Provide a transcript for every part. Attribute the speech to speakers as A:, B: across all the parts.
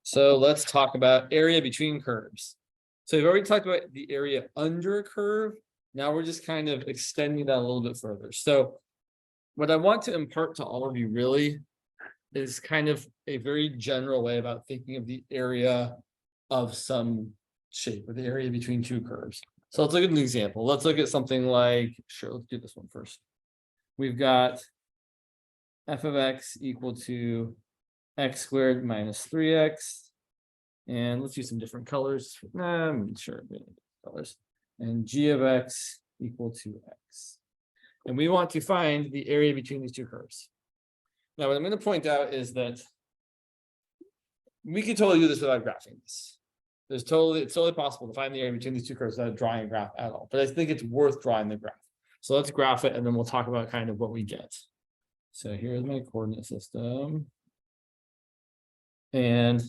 A: So let's talk about area between curves. So we've already talked about the area under a curve. Now we're just kind of extending that a little bit further. So what I want to impart to all of you really is kind of a very general way about thinking of the area of some shape, or the area between two curves. So let's look at an example. Let's look at something like, sure, let's do this one first. We've got f of x equal to x squared minus 3x. And let's use some different colors. Sure, colors. And g of x equal to x. And we want to find the area between these two curves. Now, what I'm going to point out is that we can totally do this without graphing this. It's totally possible to find the area between these two curves without drawing a graph at all. But I think it's worth drawing the graph. So let's graph it, and then we'll talk about kind of what we get. So here's my coordinate system. And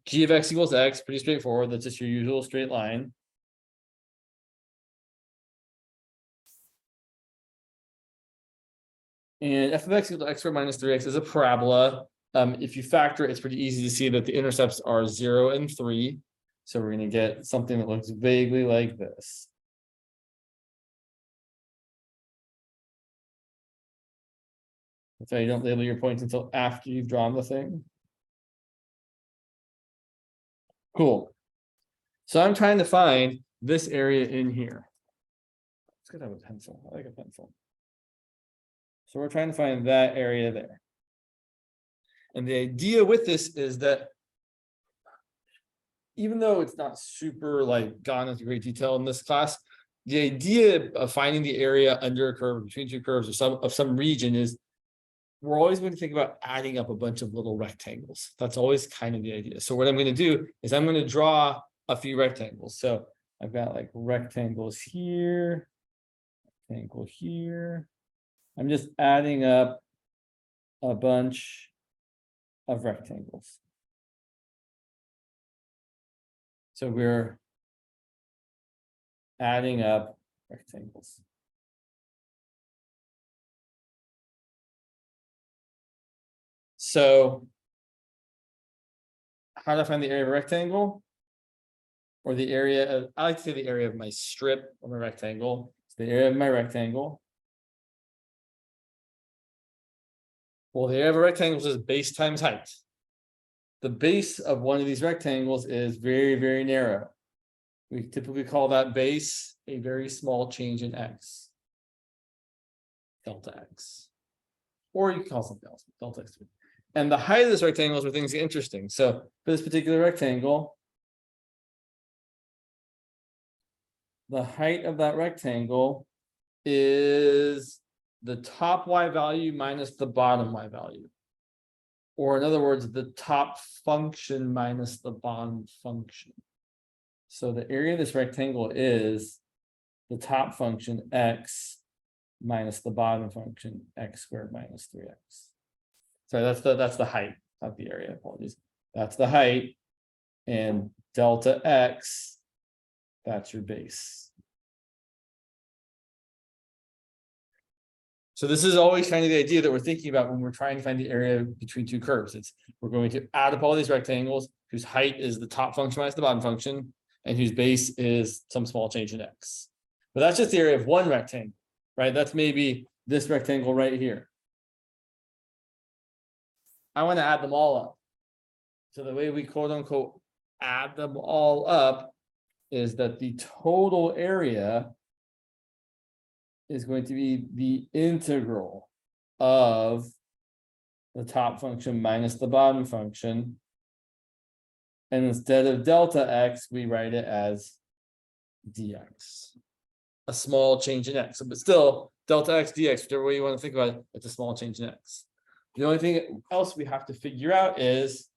A: g of x equals x, pretty straightforward. That's just your usual straight line. And f of x equals to x squared minus 3x is a parabola. If you factor it, it's pretty easy to see that the intercepts are 0 and 3. So we're going to get something that looks vaguely like this. So you don't label your points until after you've drawn the thing. Cool. So I'm trying to find this area in here. Let's get that with a pencil. I like a pencil. So we're trying to find that area there. And the idea with this is that even though it's not super gone into great detail in this class, the idea of finding the area under a curve, between two curves, or some region is we're always going to think about adding up a bunch of little rectangles. That's always kind of the idea. So what I'm going to do is I'm going to draw a few rectangles. So I've got rectangles here, rectangle here. I'm just adding up a bunch of rectangles. So we're adding up rectangles. So how do I find the area of a rectangle? Or the area of, I like to say the area of my strip of a rectangle. It's the area of my rectangle. Well, the area of a rectangle is base times height. The base of one of these rectangles is very, very narrow. We typically call that base a very small change in x. Delta x. Or you can call something else, delta x. And the height of this rectangle is where things get interesting. So for this particular rectangle, the height of that rectangle is the top y value minus the bottom y value. Or in other words, the top function minus the bottom function. So the area of this rectangle is the top function x minus the bottom function x squared minus 3x. Sorry, that's the height, not the area. Apologies. That's the height, and delta x, that's your base. So this is always kind of the idea that we're thinking about when we're trying to find the area between two curves. We're going to add up all these rectangles whose height is the top function minus the bottom function, and whose base is some small change in x. But that's just the area of one rectangle, right? That's maybe this rectangle right here. I want to add them all up. So the way we quote unquote add them all up is that the total area is going to be the integral of the top function minus the bottom function. And instead of delta x, we write it as dx. A small change in x. But still, delta x dx, whichever way you want to think about it, it's a small change in x. The only thing else we have to figure out is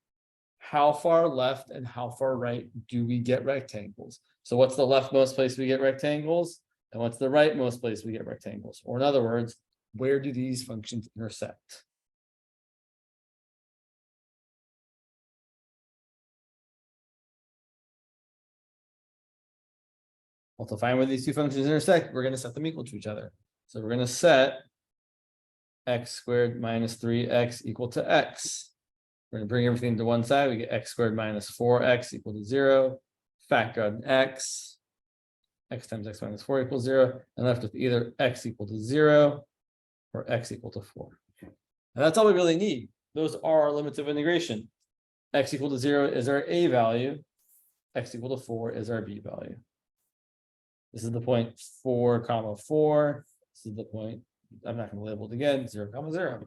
A: how far left and how far right do we get rectangles? So what's the leftmost place we get rectangles? And what's the rightmost place we get rectangles? Or in other words, where do these functions intersect? Well, to find where these two functions intersect, we're going to set them equal to each other. So we're going to set x squared minus 3x equal to x. We're gonna bring everything to one side. We get x squared minus 4x equal to 0. Factor out an x. X times x minus 4 equals 0. And left with either x equal to 0 or x equal to 4. And that's all we really need. Those are our limits of integration. X equal to 0 is our a value. X equal to 4 is our b value. This is the point 4, comma 4. This is the point, I'm not going to label it again, 0, comma 0.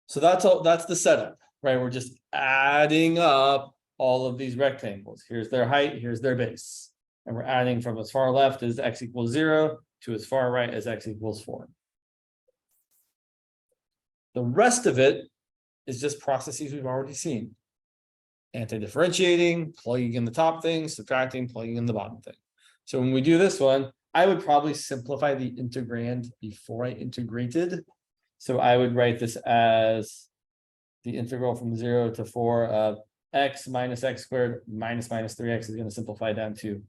A: So that's all, that's the setup, right? We're just adding up all of these rectangles. Here's their height, here's their base. And we're adding from as far left as x equals 0 to as far right as x equals 4. The rest of it is just processes we've already seen. Anti-differentiating, plugging in the top thing, subtracting, plugging in the bottom thing. So when we do this one, I would probably simplify the integrand before I integrated. So I would write this as the integral from 0 to 4 of x minus x squared minus 3x is going to simplify down to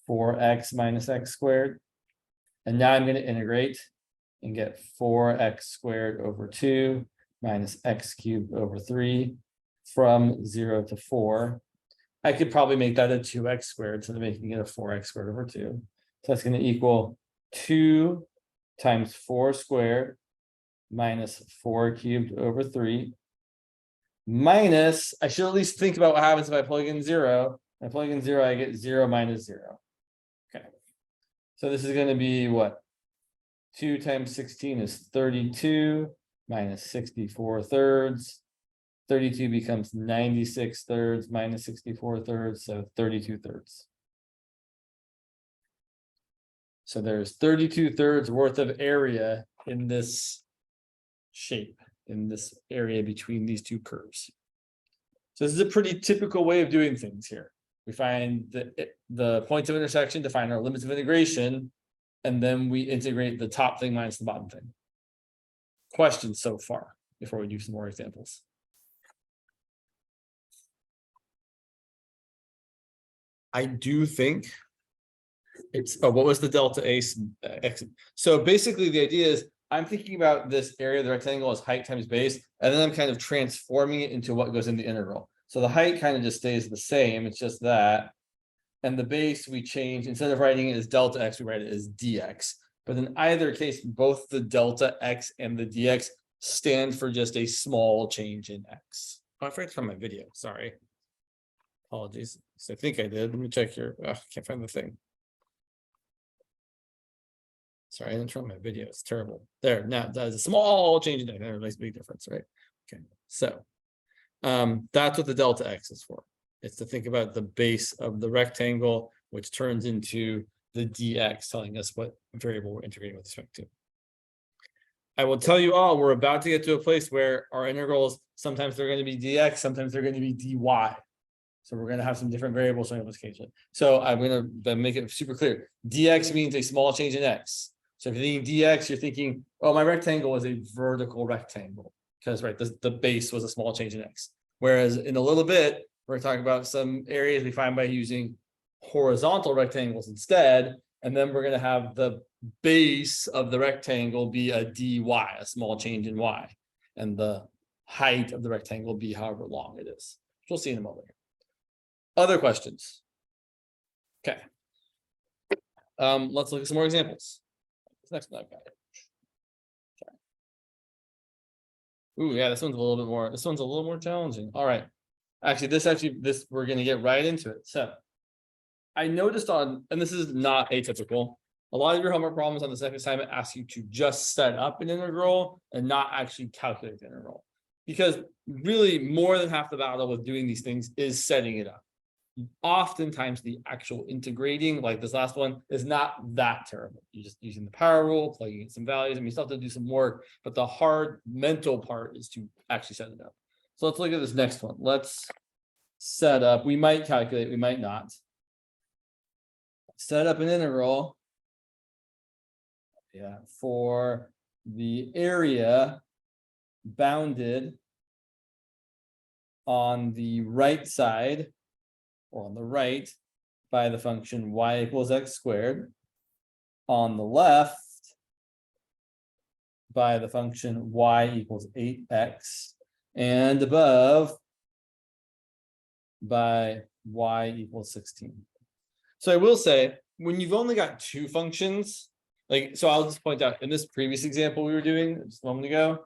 A: 4x minus x squared. And now I'm going to integrate and get 4x squared over 2 minus x cubed over 3 from 0 to 4. I could probably make that a 2x squared, so making it a 4x squared over 2. So that's going to equal 2 times 4 squared minus 4 cubed over 3 minus, I should at least think about what happens if I plug in 0. If I plug in 0, I get 0 minus 0. Okay. So this is going to be what? 2 times 16 is 32 minus 64 thirds. 32 becomes 96 thirds minus 64 thirds, so 32 thirds. So there's 32 thirds worth of area in this shape, in this area between these two curves. So this is a pretty typical way of doing things here. We find the points of intersection to find our limits of integration, and then we integrate the top thing minus the bottom thing. Questions so far before we do some more examples? I do think it's, oh, what was the delta A x? So basically the idea is I'm thinking about this area of the rectangle as height times base, and then I'm kind of transforming it into what goes in the integral. So the height kind of just stays the same, it's just that. And the base we change, instead of writing it as delta x, we write it as dx. But in either case, both the delta x and the dx stand for just a small change in x. Oh, I forgot to turn my video, sorry. Apologies. So I think I did. Let me check here. Oh, I can't find the thing. Sorry, I didn't turn my video. It's terrible. There, now that is a small change in x. That makes a big difference, right? Okay, so that's what the delta x is for. It's to think about the base of the rectangle, which turns into the dx, telling us what variable we're integrating with respect to. I will tell you all, we're about to get to a place where our integrals, sometimes they're going to be dx, sometimes they're going to be dy. So we're going to have some different variables showing up occasionally. So I'm going to make it super clear. Dx means a small change in x. So if you're thinking dx, you're thinking, oh, my rectangle is a vertical rectangle. Because, right, the base was a small change in x. Whereas in a little bit, we're talking about some areas we find by using horizontal rectangles instead. And then we're going to have the base of the rectangle be a dy, a small change in y. And the height of the rectangle be however long it is. We'll see in a moment. Other questions? Okay. Let's look at some more examples. Next one I've got. Ooh, yeah, this one's a little bit more. This one's a little more challenging. All right. Actually, this we're gonna get right into it. So I noticed on, and this is not atypical, a lot of your homework problems on the second assignment ask you to just set up an integral and not actually calculate the integral. Because really more than half the battle with doing these things is setting it up. Oftentimes the actual integrating, like this last one, is not that terrible. You're just using the power rule, plugging in some values. I mean, you still have to do some work, but the hard mental part is to actually set it up. So let's look at this next one. Let's set up, we might calculate, we might not. Set up an integral, yeah, for the area bounded on the right side, or on the right, by the function y equals x squared. On the left by the function y equals 8x, and above by y equals 16. So I will say, when you've only got two functions, like, so I'll just point out in this previous example we were doing just a moment ago,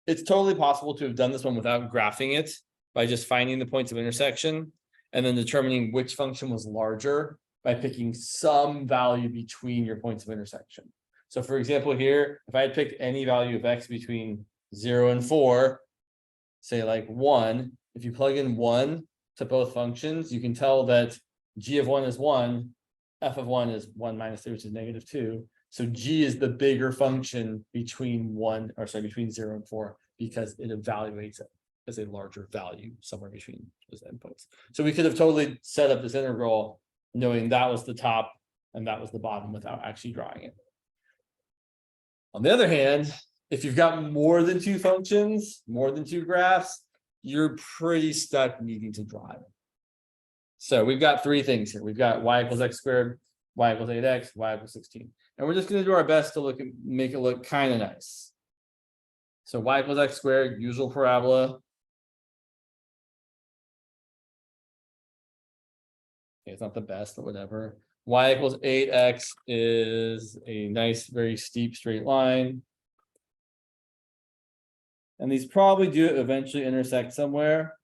A: it's totally possible to have done this one without graphing it by just finding the points of intersection and then determining which function was larger by picking some value between your points of intersection. So for example, here, if I had picked any value of x between 0 and 4, say like 1, if you plug in 1 to both functions, you can tell that g of 1 is 1, f of 1 is 1 minus 3, which is -2. So g is the bigger function between between 0 and 4, because it evaluates it as a larger value somewhere between those endpoints. So we could have totally set up this integral knowing that was the top and that was the bottom without actually drawing it. On the other hand, if you've got more than two functions, more than two graphs, you're pretty stuck needing to draw it. So we've got three things here. We've got y equals x squared, y equals 8x, y equals 16. And we're just going to do our best to make it look kind of nice. So y equals x squared, usual parabola. Okay, it's not the best, but whatever. Y equals 8x is a nice, very steep straight line. And these probably do eventually intersect somewhere.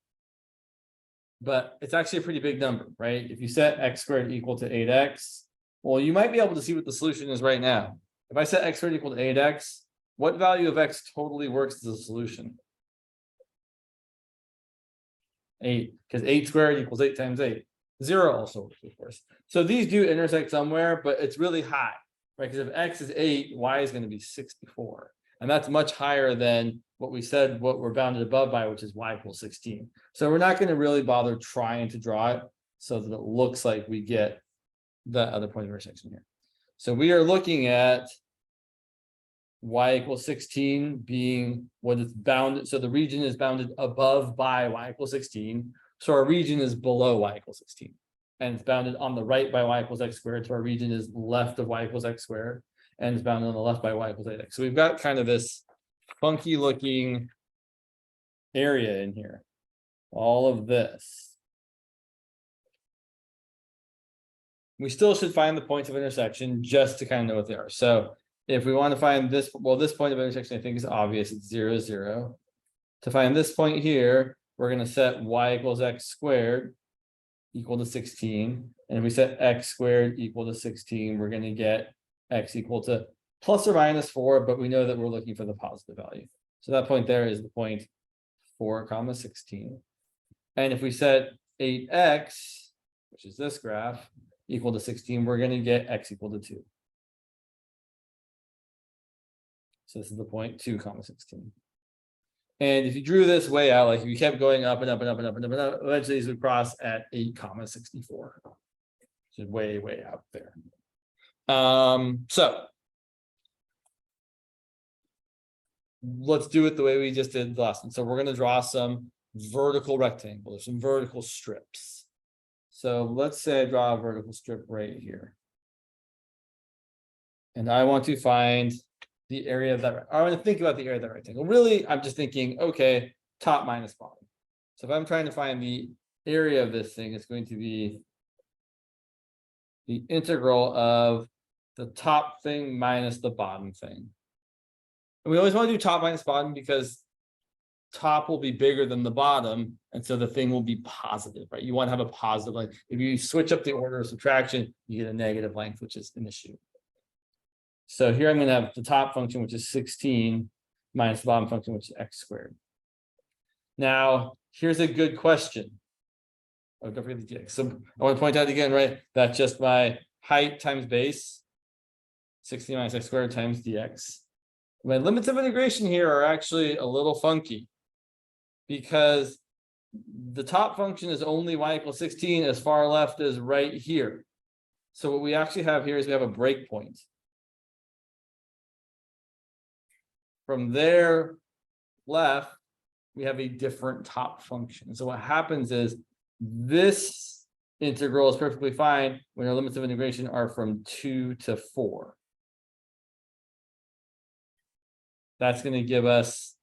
A: But it's actually a pretty big number, right? If you set x squared equal to 8x, well, you might be able to see what the solution is right now. If I set x squared equal to 8x, what value of x totally works as a solution? 8, because 8 squared equals 8 times 8. 0 also works, of course. So these do intersect somewhere, but it's really high, right? Because if x is 8, y is going to be 64. And that's much higher than what we said, what we're bounded above by, which is y equals 16. So we're not going to really bother trying to draw it so that it looks like we get the other point of intersection here. So we are looking at y equals 16 being what is bounded. So the region is bounded above by y equals 16. So our region is below y equals 16. And it's bounded on the right by y equals x squared. So our region is left of y equals x squared. And it's bounded on the left by y equals 8x. So we've got kind of this funky looking area in here. All of this. We still should find the points of intersection just to kind of know what they are. So if we want to find this, well, this point of intersection I think is obvious. It's 0, 0. To find this point here, we're going to set y equals x squared equal to 16. And if we set x squared equal to 16, we're going to get x equal to plus or minus 4, but we know that we're looking for the positive value. So that point there is the point 4, 16. And if we set 8x, which is this graph, equal to 16, we're going to get x equal to 2. So this is the point 2, 16. And if you drew this way out, like if you kept going up and up and up and up and up and up, eventually these would cross at 8, 64. So way, way out there. So let's do it the way we just did the last one. So we're going to draw some vertical rectangles, some vertical strips. So let's say I draw a vertical strip right here. And I want to find the area of that. I want to think about the area of that rectangle. Really, I'm just thinking, okay, top minus bottom. So if I'm trying to find the area of this thing, it's going to be the integral of the top thing minus the bottom thing. And we always want to do top minus bottom because top will be bigger than the bottom, and so the thing will be positive, right? You want to have a positive length. If you switch up the order of subtraction, you get a negative length, which is an issue. So here I'm going to have the top function, which is 16, minus the bottom function, which is x squared. Now, here's a good question. Oh, don't forget the dx. So I want to point out again, right? That's just my height times base, 16 minus x squared times dx. My limits of integration here are actually a little funky because the top function is only y equals 16 as far left as right here. So what we actually have here is we have a breakpoint. From there left, we have a different top function. So what happens is this integral is perfectly fine when our limits of integration are from 2 to 4. that's going to give us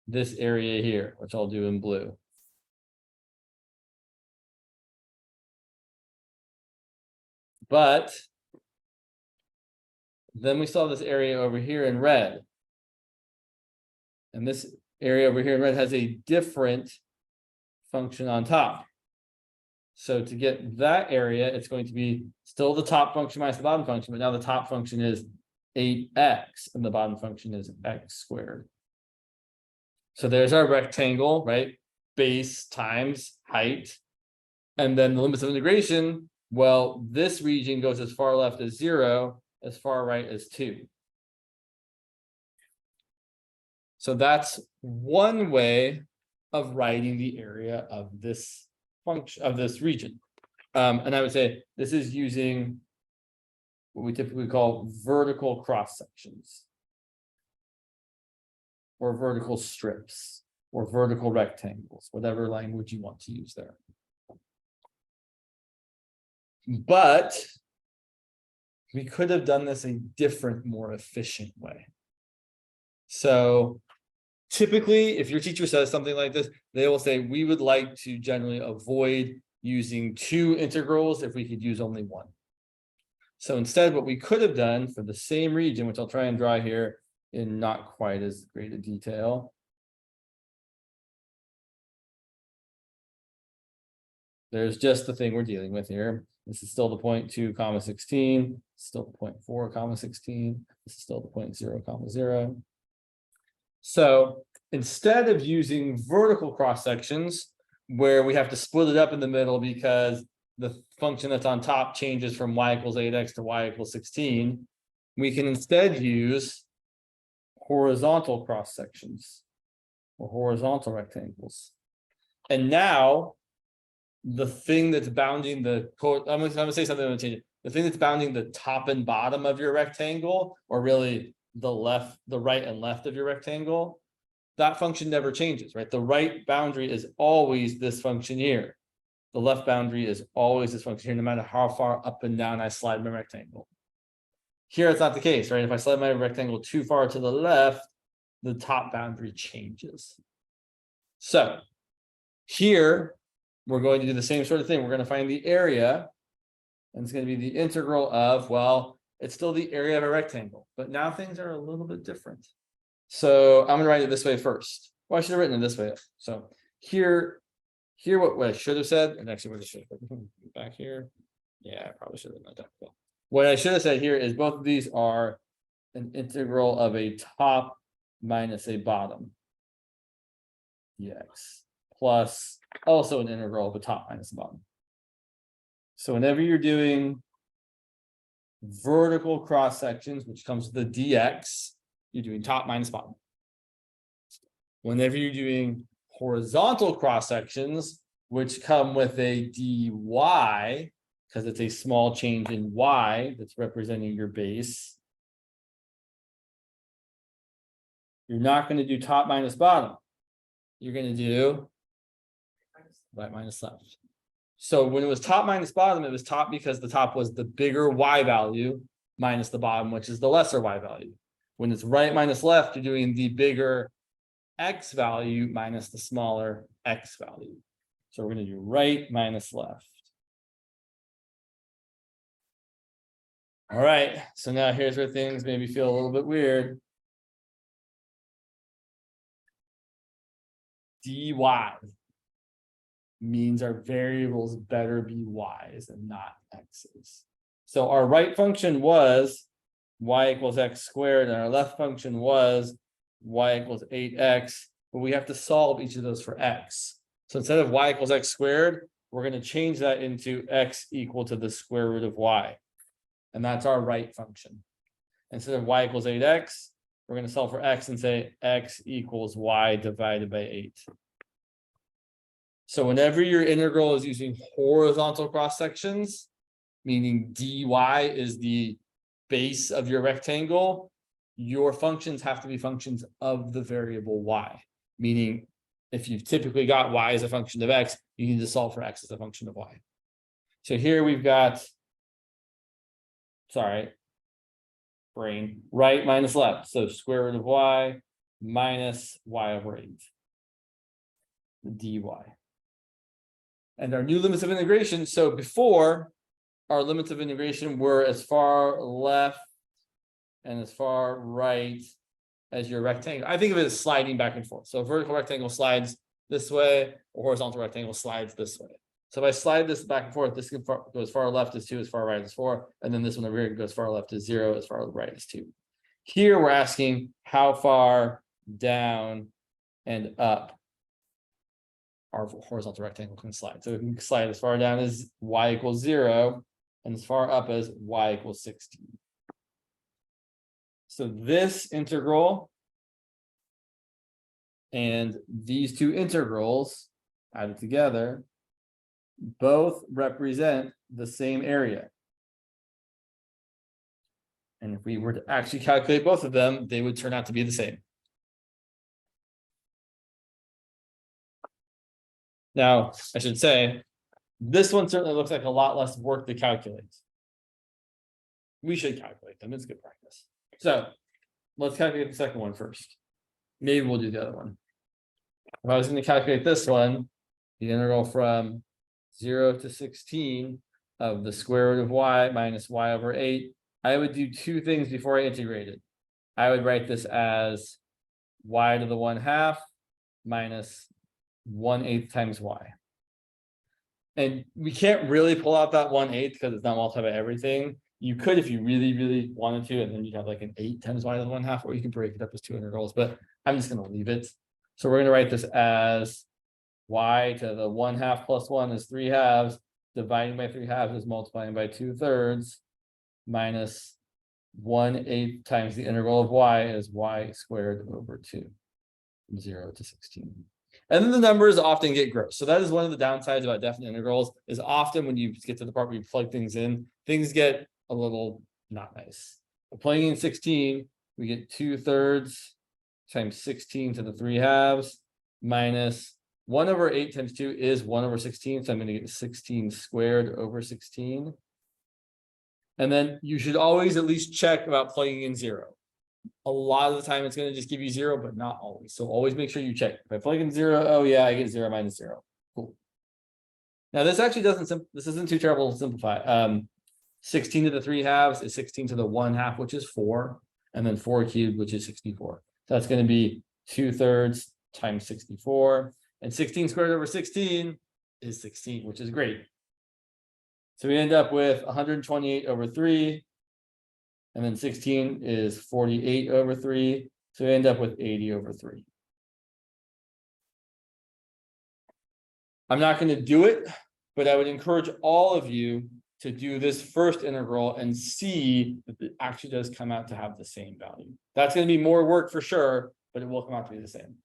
A: this area here, which I'll do in blue. But then we saw this area over here in red. And this area over here in red has a different function on top. So to get that area, it's going to be still the top function minus the bottom function, but now the top function is 8x and the bottom function is x squared. So there's our rectangle, right? Base times height. And then the limits of integration, well, this region goes as far left as 0, as far right as 2. So that's one way of writing the area of this function, of this region. And I would say this is using what we typically call vertical cross sections, or vertical strips, or vertical rectangles, whatever language you want to use there. But we could have done this a different, more efficient way. So typically, if your teacher says something like this, they will say, we would like to generally avoid using 2 integrals if we could use only 1. So instead, what we could have done for the same region, which I'll try and draw here in not quite as great a detail. There's just the thing we're dealing with here. This is still the point 2, 16, still the point 4, 16. This is still the point 0, 0. So instead of using vertical cross sections where we have to split it up in the middle because the function that's on top changes from y equals 8x to y equals 16, we can instead use horizontal cross sections or horizontal rectangles. And now the thing that's bounding the, I'm gonna say something, I'm gonna change it. The thing that's bounding the top and bottom of your rectangle, or really the left, the right and left of your rectangle, that function never changes, right? The right boundary is always this function here. The left boundary is always this function here, no matter how far up and down I slide my rectangle. Here, it's not the case, right? If I slide my rectangle too far to the left, the top boundary changes. So here, we're going to do the same sort of thing. We're going to find the area, and it's going to be the integral of, well, it's still the area of a rectangle, but now things are a little bit different. So I'm going to write it this way first. Well, I should have written it this way. So here what I should have said, and actually what I should have back here. Yeah, I probably should have written that down. What I should have said here is both of these are an integral of a top minus a bottom dx plus also an integral of a top minus a bottom. So whenever you're doing vertical cross sections, which comes with the dx, you're doing top minus bottom. Whenever you're doing horizontal cross sections, which come with a dy, because it's a small change in y that's representing your base, you're not going to do top minus bottom. You're going to do right minus left. So when it was top minus bottom, it was top because the top was the bigger y value minus the bottom, which is the lesser y value. When it's right minus left, you're doing the bigger x value minus the smaller x value. So we're going to do right minus left. All right, so now here's where things maybe feel a little bit weird. dy means our variables better be y's and not x's. So our right function was y equals x squared, and our left function was y equals 8x, but we have to solve each of those for x. So instead of y equals x squared, we're going to change that into x equal to the square root of y. And that's our right function. Instead of y equals 8x, we're going to solve for x and say x equals y divided by 8. So whenever your integral is using horizontal cross sections, meaning dy is the base of your rectangle, your functions have to be functions of the variable y. Meaning, if you've typically got y as a function of x, you need to solve for x as a function of y. So here we've got, right minus left. So square root of y minus y over 8 dy. And our new limits of integration. So before, our limits of integration were as far left and as far right as your rectangle. I think of it as sliding back and forth. So a vertical rectangle slides this way, or horizontal rectangle slides this way. So if I slide this back and forth, this can go as far left as 2, as far right as 4, and then this one over here goes far left as 0, as far right as 2. Here we're asking how far down and up our horizontal rectangle can slide. So we can slide as far down as y equals 0 and as far up as y equals 16. So this integral and these two integrals added together both represent the same area. And if we were to actually calculate both of them, they would turn out to be the same. Now, I should say, this one certainly looks like a lot less work to calculate. We should calculate them. It's good practice. So let's calculate the second one first. Maybe we'll do the other one. If I was going to calculate this one, the integral from 0 to 16 of the square root of y minus y over 8, I would do two things before I integrate it. I would write this as y to the 1/2 minus 1/8 times y. And we can't really pull out that 1/8 because it's not multiplied by everything. You could if you really wanted to, and then you'd have like an 8 times y to the 1/2, or you can break it up as 2 integrals, but I'm just going to leave it. So we're going to write this as y to the 1/2 plus 1 is 3/2, dividing by 3/2 is multiplying by 2/3, minus 1/8 times the integral of y is y squared over 2, from 0 to 16. And then the numbers often get gross. So that is one of the downsides about definite integrals, is often when you get to the part where you plug things in, things get a little not nice. But plugging in 16, we get 2/3 times 16 to the 3/2 minus 1 over 8 times 2 is 1 over 16. So I'm going to get 16 squared over 16. And then you should always at least check about plugging in 0. A lot of the time it's going to just give you 0, but not always. So always make sure you check. If I plug in 0, oh yeah, I get 0 minus 0. Cool. Now this actually this isn't too terrible to simplify. 16 to the 3/2 is 16 to the 1/2, which is 4, and then 4 cubed, which is 64. So that's going to be 2/3 times 64, and 16 squared over 16 is 16, which is great. So we end up with 128 over 3, and then 16 is 48 over 3. So we end up with 80 over 3. I'm not going to do it, but I would encourage all of you to do this first integral and see that it actually does come out to have the same value. That's going to be more work for sure, but it will come out to be the same.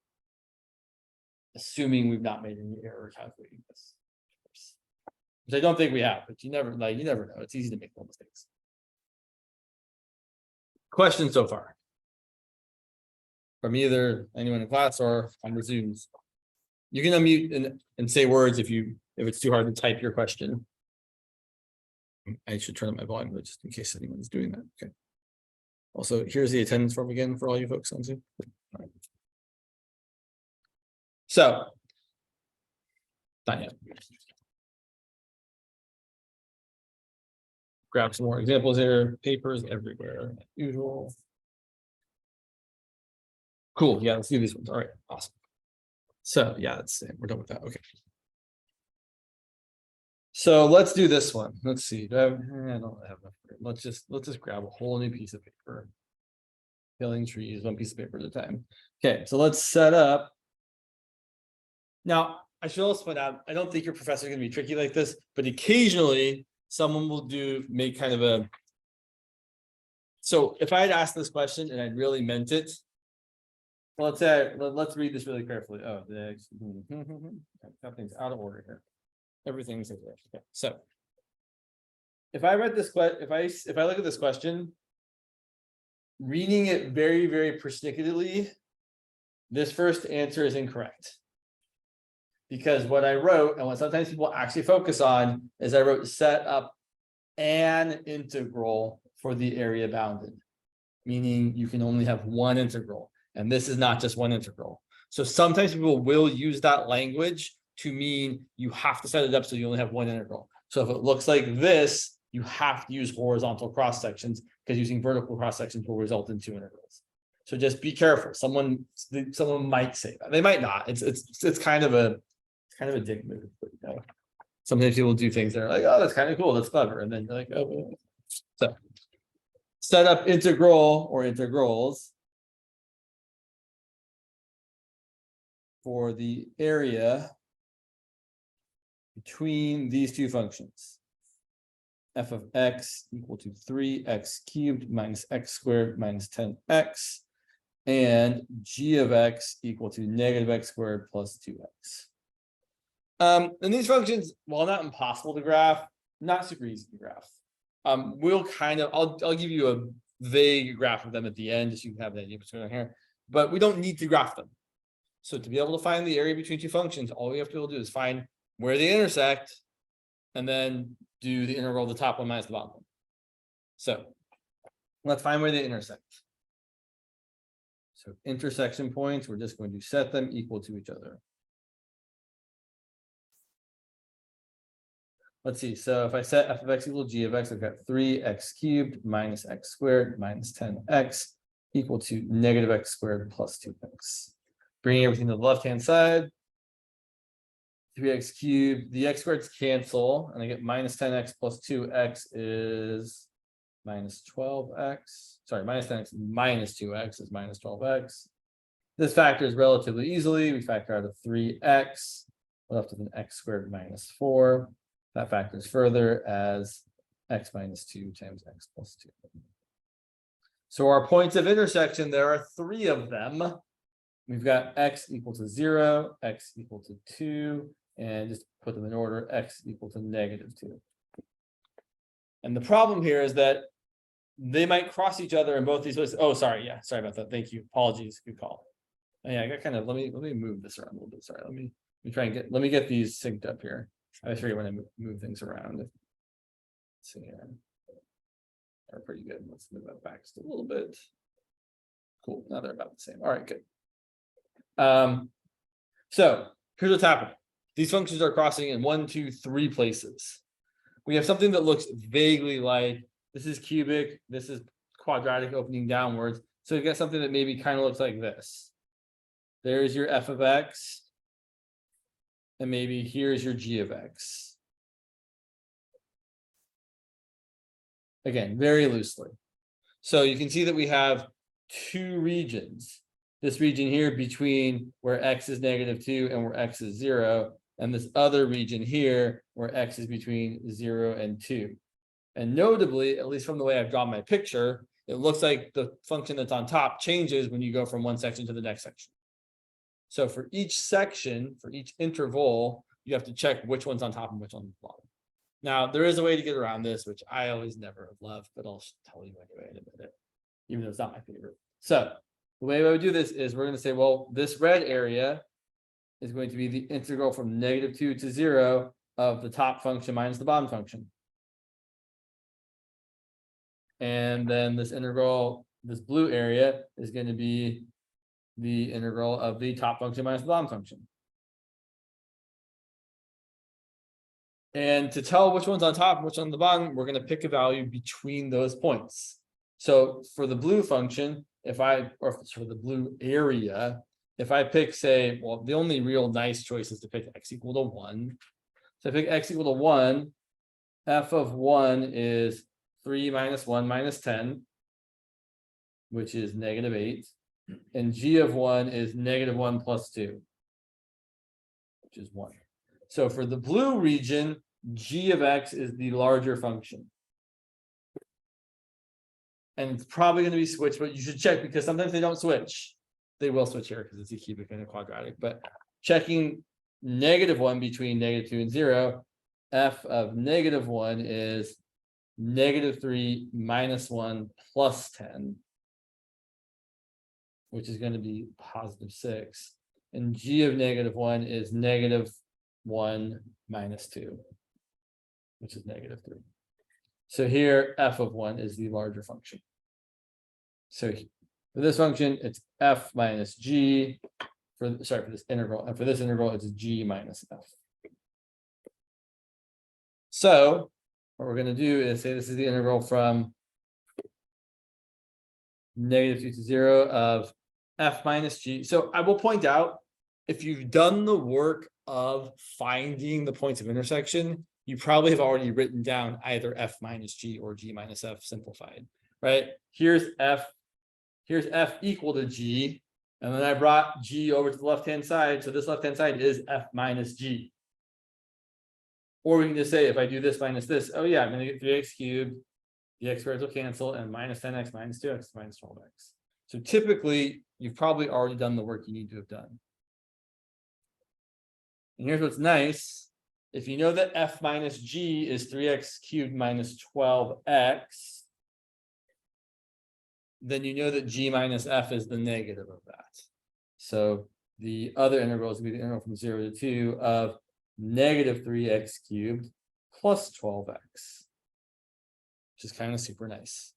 A: Assuming we've not made any error calculating this. Which I don't think we have, but you never know. It's easy to make little mistakes. Questions so far? From either anyone in class or on the Zooms. You can unmute and say words if it's too hard to type your question. I should turn up my volume just in case anyone's doing that. Okay. Also, here's the attendance form again for all you folks on Zoom. All right. So, not yet. Grab some more examples here. Papers everywhere, as usual. Cool. Yeah, let's do these ones. All right, awesome. So yeah, we're done with that. Okay. So let's do this one. Let's see. I don't have enough. Let's just grab a whole new piece of paper. Killing trees, one piece of paper at a time. Okay, so let's set up. Now, I should also point out, I don't think your professor is going to be tricky like this, but occasionally someone will make kind of a. So if I had asked this question and I really meant it, well, let's read this really carefully. Oh, something's out of order here. Everything's okay. So if I read this question, if I look at this question, reading it very, very persnicketedly, this first answer is incorrect. Because what I wrote, and what sometimes people actually focus on, is I wrote set up an integral for the area bounded, meaning you can only have one integral. And this is not just one integral. So sometimes people will use that language to mean you have to set it up so you only have one integral. So if it looks like this, you have to use horizontal cross sections because using vertical cross sections will result in two integrals. So just be careful. Someone might say that. They might not. It's kind of a dick move, but you know, sometimes people do things that are like, oh, that's kind of cool, that's clever, and then you're like, oh. So set up integral or integrals for the area between these two functions. F of x equal to 3x cubed minus x squared minus 10x, and g of x equal to negative x squared plus 2x. And these functions, while not impossible to graph, not super easy to graph. We'll kind of, I'll give you a vague graph of them at the end, just so you can have that idea what's going on here, but we don't need to graph them. So to be able to find the area between two functions, all we have to be able to do is find where they intersect, and then do the integral of the top one minus the bottom one. So let's find where they intersect. So intersection points, we're just going to set them equal to each other. Let's see. So if I set f of x equal to g of x, I've got 3x cubed minus x squared minus 10x equal to negative x squared plus 2x. Bringing everything to the left-hand side. 3x cubed, the x squareds cancel, and I get minus 10x plus 2x is minus 12x. Sorry, minus 10x minus 2x is minus 12x. This factors relatively easily. We factor out of 3x. We're left with an x squared minus 4. That factors further as x minus 2 times x plus 2. So our points of intersection, there are 3 of them. We've got x equal to 0, x equal to 2, and just put them in order, x equal to negative 2. And the problem here is that they might cross each other in both these places. Oh, sorry. Yeah, sorry about that. Thank you. Apologies. Good call. Yeah, I got kind of, let me move this around a little bit. Sorry, let me try and let me get these synced up here. I forget when I move things around. Let's see here. They're pretty good. Let's move that back just a little bit. Cool. Now they're about the same. All right, good. So here's what's happening. These functions are crossing in 1, 2, 3 places. We have something that looks vaguely like this is cubic, this is quadratic opening downwards. So you've got something that maybe kind of looks like this. There's your f of x. And maybe here's your g of x. Again, very loosely. So you can see that we have 2 regions. This region here between where x is negative 2 and where x is 0. And this other region here where x is between 0 and 2. And notably, at least from the way I've drawn my picture, it looks like the function that's on top changes when you go from one section to the next section. So for each section, for each interval, you have to check which one's on top and which one's on the bottom. Now, there is a way to get around this, which I always never have loved, but I'll tell you anyway in a minute, even though it's not my favorite. So the way I would do this is we're going to say, well, this red area is going to be the integral from negative 2 to 0 of the top function minus the bottom function. And then this integral, this blue area is going to be the integral of the top function minus the bottom function. And to tell which one's on top and which one's on the bottom, we're going to pick a value between those points. So for the blue function, or for the blue area, if I pick, say, well, the only real nice choice is to pick x equal to 1. So I pick x equal to 1, f of 1 is 3 minus 1 minus 10, which is negative 8. And g of 1 is negative 1 plus 2, which is 1. So for the blue region, g of x is the larger function. And it's probably going to be switched, but you should check because sometimes they don't switch. They will switch here because it's a cubic and a quadratic. But checking negative 1 between negative 2 and 0, f of negative 1 is negative 3 minus 1 plus 10, which is going to be positive 6. And g of negative 1 is negative 1 minus 2, which is negative 3. So here, f of 1 is the larger function. So For this function, it's f minus g. For this integral, and for this integral, it's g minus f. So what we're going to do is say this is the integral from -2 to 0 of f minus g. So I will point out, if you've done the work of finding the points of intersection, you probably have already written down either f minus g or g minus f simplified, right? Here's f equal to g, and then I brought g over to the left-hand side, so this left-hand side is f minus g. Or we can just say, if I do this minus this, oh yeah, I'm going to get 3x cubed, the x squares will cancel, and minus 10x minus 2x minus 12x. So typically, you've probably already done the work you need to have done. And here's what's nice. If you know that f minus g is 3x cubed minus 12x, then you know that g minus f is the negative of that. So the other integral is going to be the integral from 0 to 2 of negative 3x cubed plus 12x, which is kind of super nice.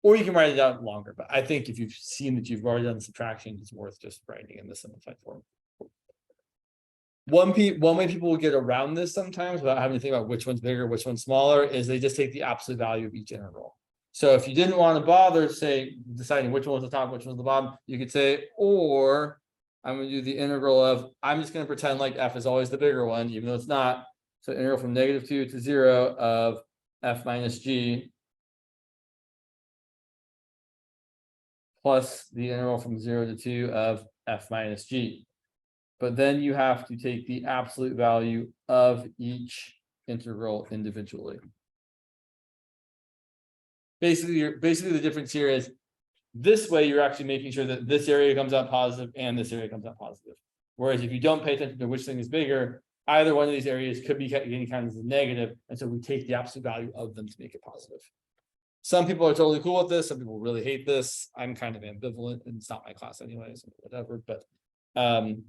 A: Or you can write it out longer, but I think if you've seen that you've already done subtraction, it's worth just writing in the simplified form. One way people will get around this sometimes without having to think about which one's bigger, which one's smaller, is they just take the absolute value of each integral. So if you didn't want to bother, say, deciding which one was the top, which one's the bottom, you could say, or I'm going to do the integral of, I'm just going to pretend like f is always the bigger one, even though it's not. So integral from -2 to 0 of f minus g plus the integral from 0 to 2 of f minus g. But then you have to take the absolute value of each integral individually. Basically the difference here is this way you're actually making sure that this area comes out positive and this area comes out positive. Whereas if you don't pay attention to which thing is bigger, either one of these areas could be getting counted as a negative, and so we take the absolute value of them to make it positive. Some people are totally cool with this. Some people really hate this. I'm kind of ambivalent, and it's not my class anyway, so whatever. But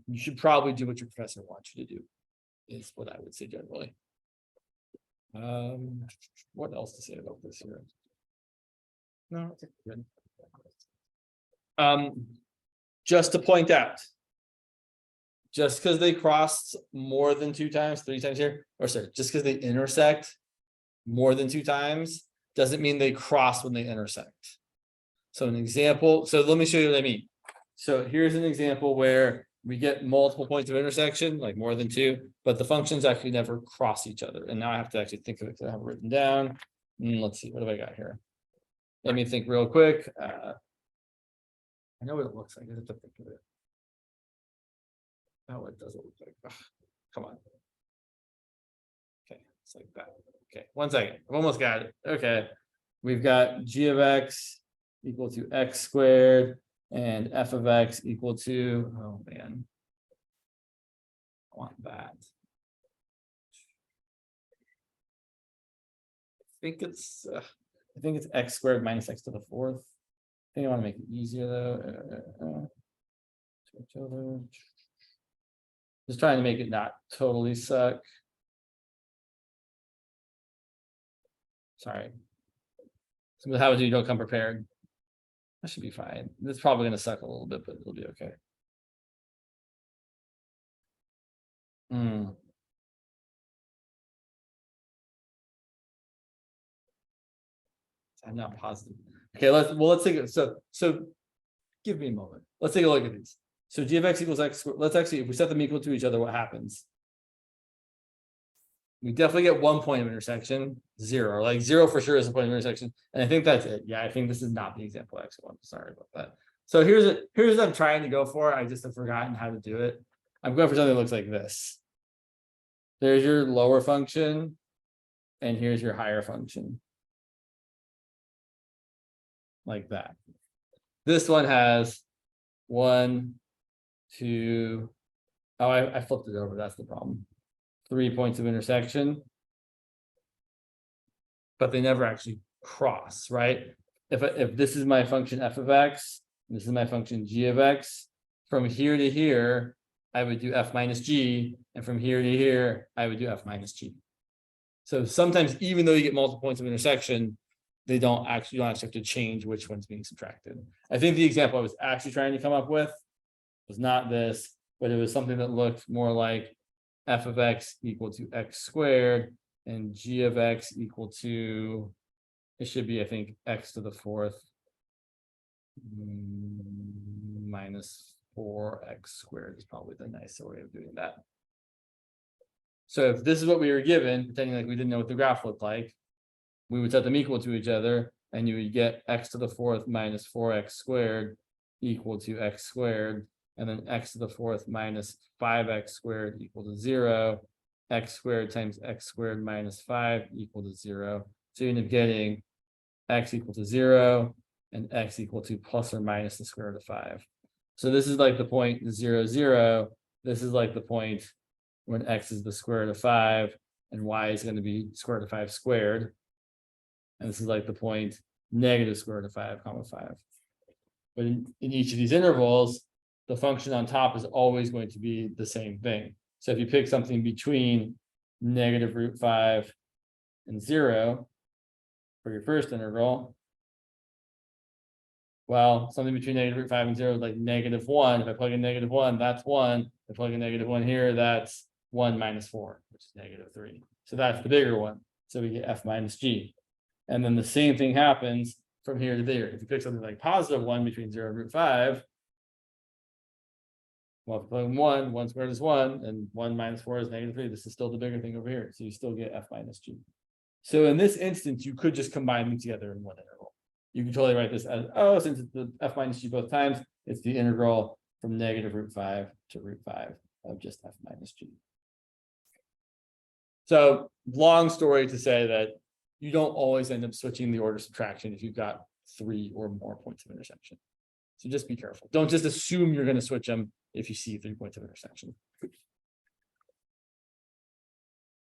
A: you should probably do what your professor wants you to do, is what I would say generally. What else to say about this here? No, it's good. Just to point out, just because they crossed more than 2 times, 3 times here, or sorry, just because they intersect more than 2 times doesn't mean they cross when they intersect. So an example, so let me show you what I mean. So here's an example where we get multiple points of intersection, like more than 2, but the functions actually never cross each other. And now I have to actually think of it because I have it written down. Let's see, what have I got here? Let me think real quick. I know what it looks like. I have to think of it. Oh, it doesn't look like. Ugh, come on. Okay, it's like that. Okay, 1 second. I've almost got it. Okay, we've got g of x equal to x squared and f of x equal to, oh man, I want that. I think it's x squared minus x to the 4th. I think I want to make it easier though. Just trying to make it not totally suck. Sorry. Some of the habits you don't come prepared. That should be fine. This is probably going to suck a little bit, but it'll be okay. I'm not positive. Okay, let's take it. So give me a moment. Let's take a look at these. So g of x equals x squared. Let's actually, if we set them equal to each other, what happens? We definitely get 1 point of intersection, 0. Like 0 for sure is a point of intersection. And I think that's it. Yeah, I think this is not the example x1. Sorry about that. So here's what I'm trying to go for. I just have forgotten how to do it. I'm going for something that looks like this. There's your lower function, and here's your higher function. Like that. This one has 1, 2. Oh, I flipped it over. That's the problem. 3 points of intersection, but they never actually cross, right? If this is my function f of x, this is my function g of x, from here to here, I would do f minus g, and from here to here, I would do f minus g. So sometimes, even though you get multiple points of intersection, they don't actually, you don't actually have to change which one's being subtracted. I think the example I was actually trying to come up with was not this, but it was something that looked more like f of x equal to x squared and g of x equal to, it should be, I think, x to the fourth minus 4x squared is probably the nicer way of doing that. So if this is what we were given, pretending like we didn't know what the graph looked like, we would set them equal to each other, and you would get x to the fourth minus 4x squared equal to x squared, and then x to the fourth minus 5x squared equal to 0, x squared times x squared minus 5 equal to 0. So you end up getting x equal to 0 and x equal to plus or minus the square root of 5. So this is like the point 0, 0. This is like the point when x is the square root of 5 and y is going to be square root of 5 squared. And this is like the point negative square root of 5, comma 5. But in each of these intervals, the function on top is always going to be the same thing. So if you pick something between negative root 5 and 0 for your first integral, well, something between negative root 5 and 0 is like negative 1. If I plug in negative 1, that's 1. If I plug in negative 1 here, that's 1 minus 4, which is negative 3. So that's the bigger one. So we get f minus g. And then the same thing happens from here to there. If you pick something like positive 1 between 0 and root 5, well, if you plug in 1 squared is 1, and 1 minus 4 is negative 3. This is still the bigger thing over here. So you still get f minus g. So in this instance, you could just combine them together in one interval. You can totally write this as, oh, since it's the f minus g both times, it's the integral from negative root 5 to root 5 of just f minus g. So long story to say that you don't always end up switching the order of subtraction if you've got 3 or more points of intersection. So just be careful. Don't just assume you're going to switch them if you see 3 points of intersection.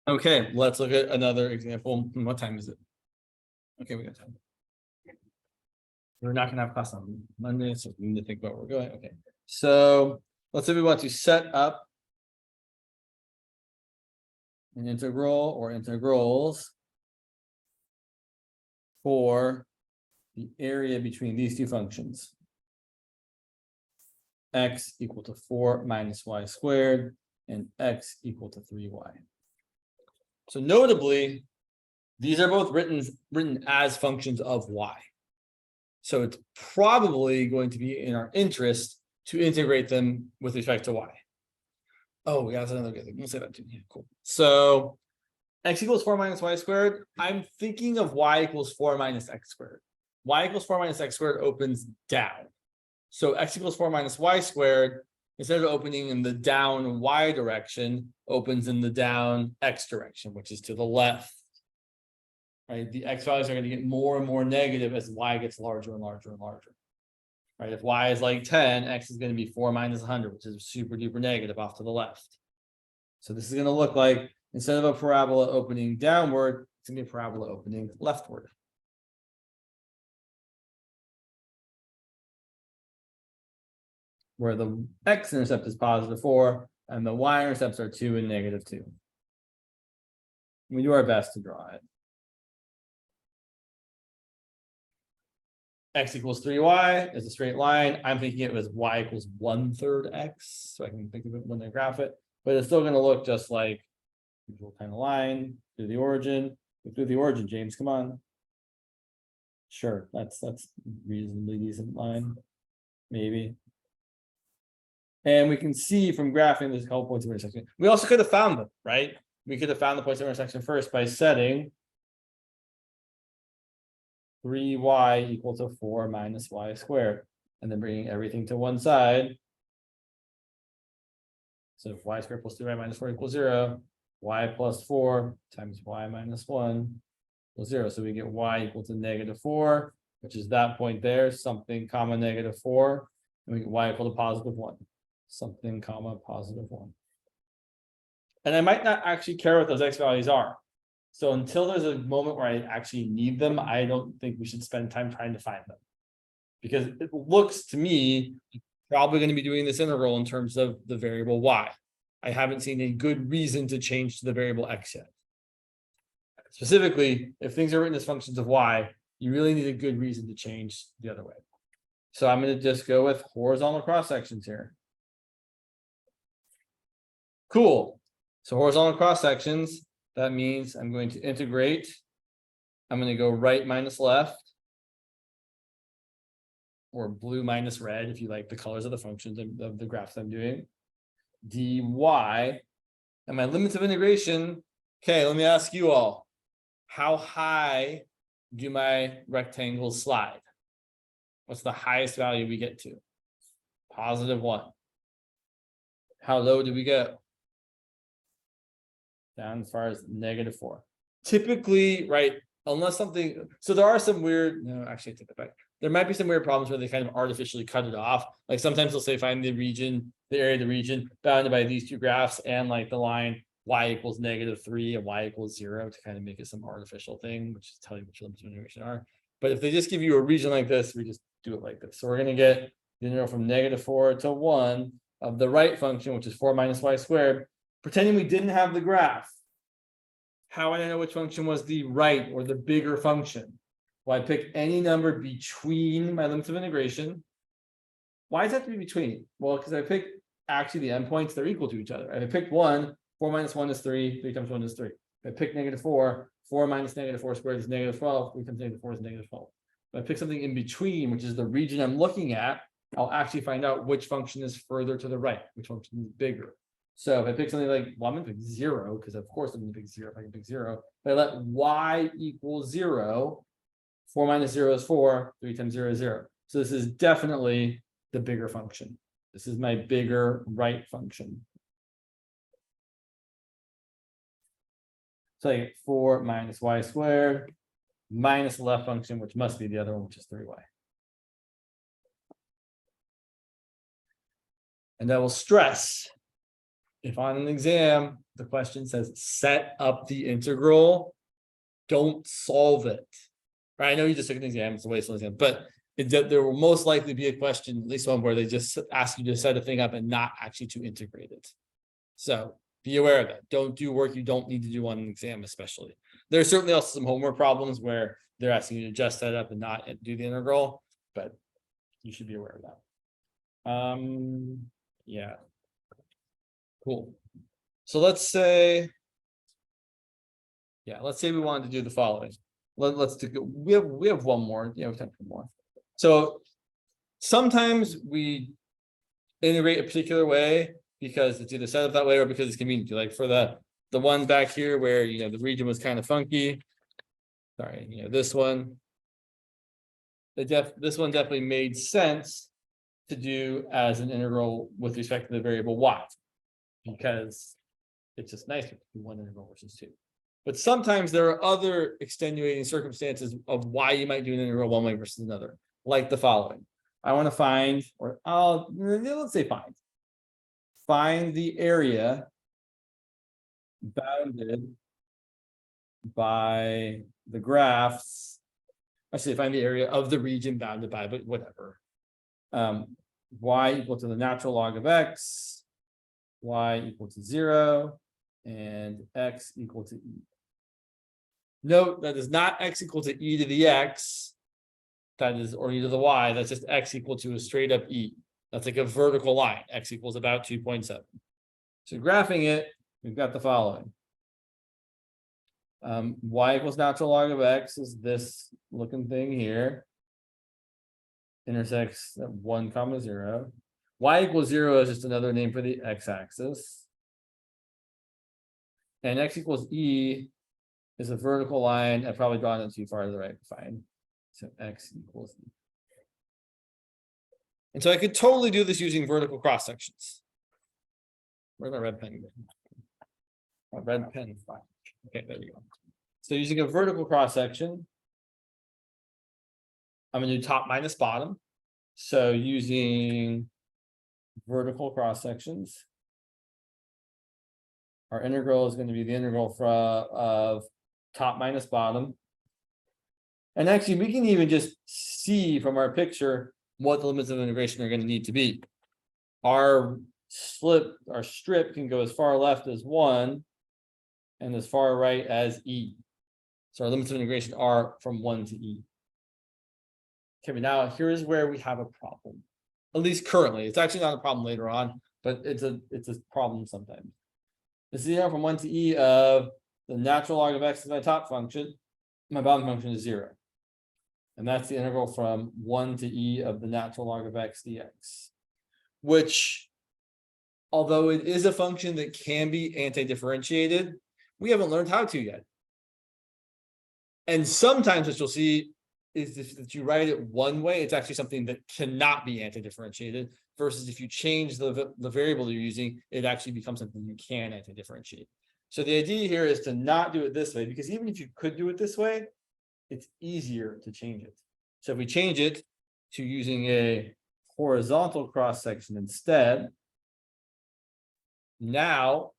A: Okay, let's look at another example. What time is it? Okay, we got time. We're not going to have class on Monday, so we need to think about where we're going. Okay, so let's say we want to set up an integral or integrals for the area between these two functions. X equal to 4 minus y squared and x equal to 3y. So notably, these are both written as functions of y. So it's probably going to be in our interest to integrate them with respect to y. Oh, we got another good thing. We'll say that too. Yeah, cool. So x equals 4 minus y squared. I'm thinking of y equals 4 minus x squared. Y equals 4 minus x squared opens down. So x equals 4 minus y squared, instead of opening in the down y direction, opens in the down x direction, which is to the left. Right? The x values are going to get more and more negative as y gets larger and larger and larger. Right? If y is like 10, x is going to be 4 minus 100, which is super duper negative off to the left. So this is going to look like, instead of a parabola opening downward, it's going to be a parabola opening leftward. Where the x-intercept is positive 4 and the y-intercepts are 2 and negative 2. We do our best to draw it. X equals 3y is a straight line. I'm thinking it was y equals 1/3 x, so I can think of it when I graph it. But it's still going to look just like usual kind of line through the origin. Go through the origin, James. Come on. Sure, that's reasonably decent line, maybe. And we can see from graphing there's a couple points of intersection. We also could have found them, right? We could have found the points of intersection first by setting 3y equal to 4 minus y squared, and then bringing everything to one side. So if y squared plus 3y minus 4 equals 0, y plus 4 times y minus 1 equals 0. So we get y equal to negative 4, which is that point there, something comma negative 4, and we get y equal to positive 1. Something comma positive 1. And I might not actually care what those x values are. So until there's a moment where I actually need them, I don't think we should spend time trying to find them. Because it looks to me probably going to be doing this integral in terms of the variable y. I haven't seen a good reason to change to the variable x yet. Specifically, if things are written as functions of y, you really need a good reason to change the other way. So I'm going to just go with horizontal cross sections here. Cool. So horizontal cross sections, that means I'm going to integrate. I'm going to go right minus left, or blue minus red if you like the colors of the functions of the graphs I'm doing. dy, and my limits of integration. Okay, let me ask you all, how high do my rectangles slide? What's the highest value we get to? +1. How low do we go? Down as far as -4. Typically, right, unless something, so there are some weird, no, actually I take that back. There might be some weird problems where they kind of artificially cut it off. Like sometimes they'll say find the region, the area of the region bounded by these two graphs and like the line y equals -3 and y equals 0 to kind of make it some artificial thing, which is tell you which limits of integration are. But if they just give you a region like this, we just do it like this. So we're going to get the integral from -4 to 1 of the right function, which is 4 minus y squared, pretending we didn't have the graph. How would I know which function was the right or the bigger function? Well, I pick any number between my limits of integration. Why does that have to be between? Well, because I pick actually the endpoints, they're equal to each other. If I pick 1, 4 minus 1 is 3, 3 times 1 is 3. If I pick -4, 4 minus -4 squared is -12, 3 times -4 is -12. If I pick something in between, which is the region I'm looking at, I'll actually find out which function is further to the right, which function is bigger. So if I pick something like, well, I'm going to pick 0, because of course I'm going to pick 0 if I can pick 0. If I let y equal 0, 4 minus 0 is 4, 3 times 0 is 0. So this is definitely the bigger function. This is my bigger right function. So I get 4 minus y squared minus the left function, which must be the other one, which is 3y. And I will stress, if on an exam, the question says set up the integral, don't solve it. Right? I know you just took an exam, it's a wasteful exam, but there will most likely be a question, at least one where they just ask you to set a thing up and not actually to integrate it. So be aware of that. Don't do work you don't need to do on an exam, especially. There's certainly also some homework problems where they're asking you to just set up and not do the integral, but you should be aware of that. Yeah. Cool. So let's say, we wanted to do the following. Let's do. We have one more. Yeah, we have time for more. So sometimes we integrate a particular way because it's either set up that way or because it's convenient. Like for the one back here where the region was kind of funky. Sorry, this one. This one definitely made sense to do as an integral with respect to the variable y, because it's just nicer to do one integral versus two. But sometimes there are other extenuating circumstances of why you might do an integral one way versus another, like the following. I want to find, or let's say find the area bounded by the graphs. Actually, find the area of the region bounded by, but whatever. Y equal to the natural log of x, y equal to 0, and x equal to e. Note that is not x equal to e to the x, that is, or e to the y, that's just x equal to a straight up e. That's like a vertical line, x equals about 2.7. So graphing it, we've got the following. Y equals natural log of x is this looking thing here. Intersects at 1, 0. Y equals 0 is just another name for the x-axis. And x equals e is a vertical line. I've probably drawn it too far to the right. Fine. So x equals e. And so I could totally do this using vertical cross sections. Where's my red pen? My red pen. Fine. Okay, there we go. So using a vertical cross section, I'm going to do top minus bottom. So using vertical cross sections, our integral is going to be the integral of top minus bottom. And actually, we can even just see from our picture what the limits of integration are going to need to be. Our strip can go as far left as 1 and as far right as e. So our limits of integration are from 1 to e. Okay, but now here's where we have a problem. At least currently, it's actually not a problem later on, but it's a problem sometimes. This is the integral from 1 to e of the natural log of x is my top function. My bottom function is 0. And that's the integral from 1 to e of the natural log of x dx. Which, although it is a function that can be anti-differentiated, we haven't learned how to yet. And sometimes what you'll see is that you write it one way, it's actually something that cannot be anti-differentiated, versus if you change the variable you're using, it actually becomes something you can anti-differentiate. So the idea here is to not do it this way, because even if you could do it this way, it's easier to change it. So if we change it to using a horizontal cross section instead, now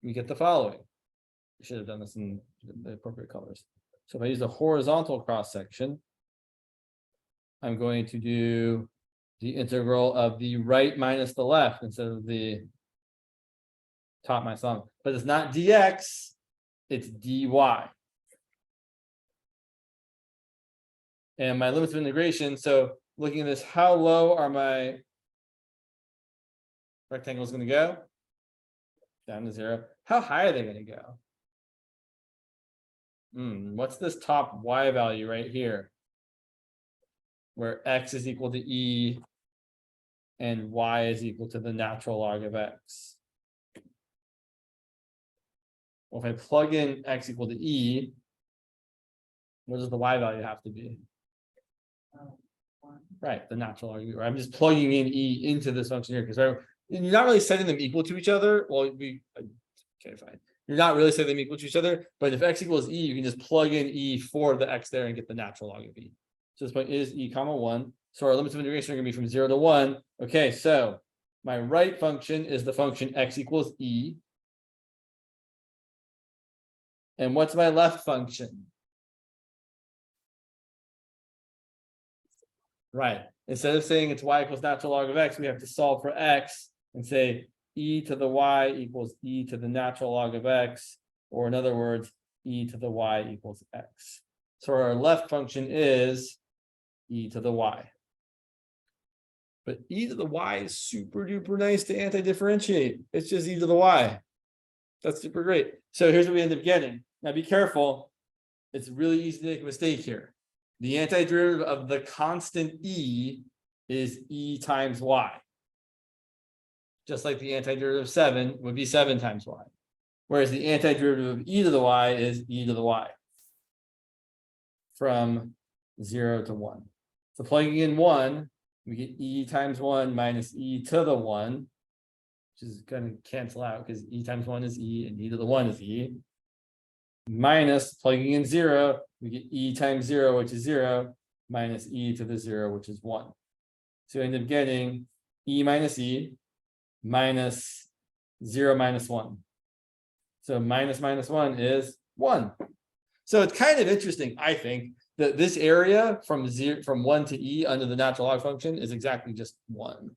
A: we get the following. I should have done this in the appropriate colors. So if I use the horizontal cross section, I'm going to do the integral of the right minus the left instead of the top minus bottom. But it's not dx, it's dy. And my limits of integration, so looking at this, how low are my rectangles going to go? Down to 0. How high are they going to go? What's this top y value right here? Where x is equal to e and y is equal to the natural log of x. Well, if I plug in x equal to e, what does the y value have to be? Right, the natural log of e. I'm just plugging in e into this function here because you're not really setting them equal to each other. Well, okay, fine. You're not really setting them equal to each other, but if x equals e, you can just plug in e for the x there and get the natural log of e. So this point is e comma 1. So our limits of integration are going to be from 0 to 1. Okay, so my right function is the function x equals e. And what's my left function? Right. Instead of saying it's y equals natural log of x, we have to solve for x and say e to the y equals e to the natural log of x, or in other words, e to the y equals x. So our left function is e to the y. But e to the y is super duper nice to anti-differentiate. It's just e to the y. That's super great. So here's what we end up getting. Now be careful. It's really easy to make a mistake here. The antiderivative of the constant e is e times y. Just like the antiderivative of 7 would be 7 times y. Whereas the antiderivative of e to the y is e to the y. From 0 to 1. So plugging in 1, we get e times 1 minus e to the 1, which is going to cancel out because e times 1 is e and e to the 1 is e. Minus plugging in 0, we get e times 0, which is 0, minus e to the 0, which is 1. So we end up getting e minus e minus 0 minus 1. So minus 1 is 1. So it's kind of interesting, I think, that this area from 1 to e under the natural log function is exactly just 1.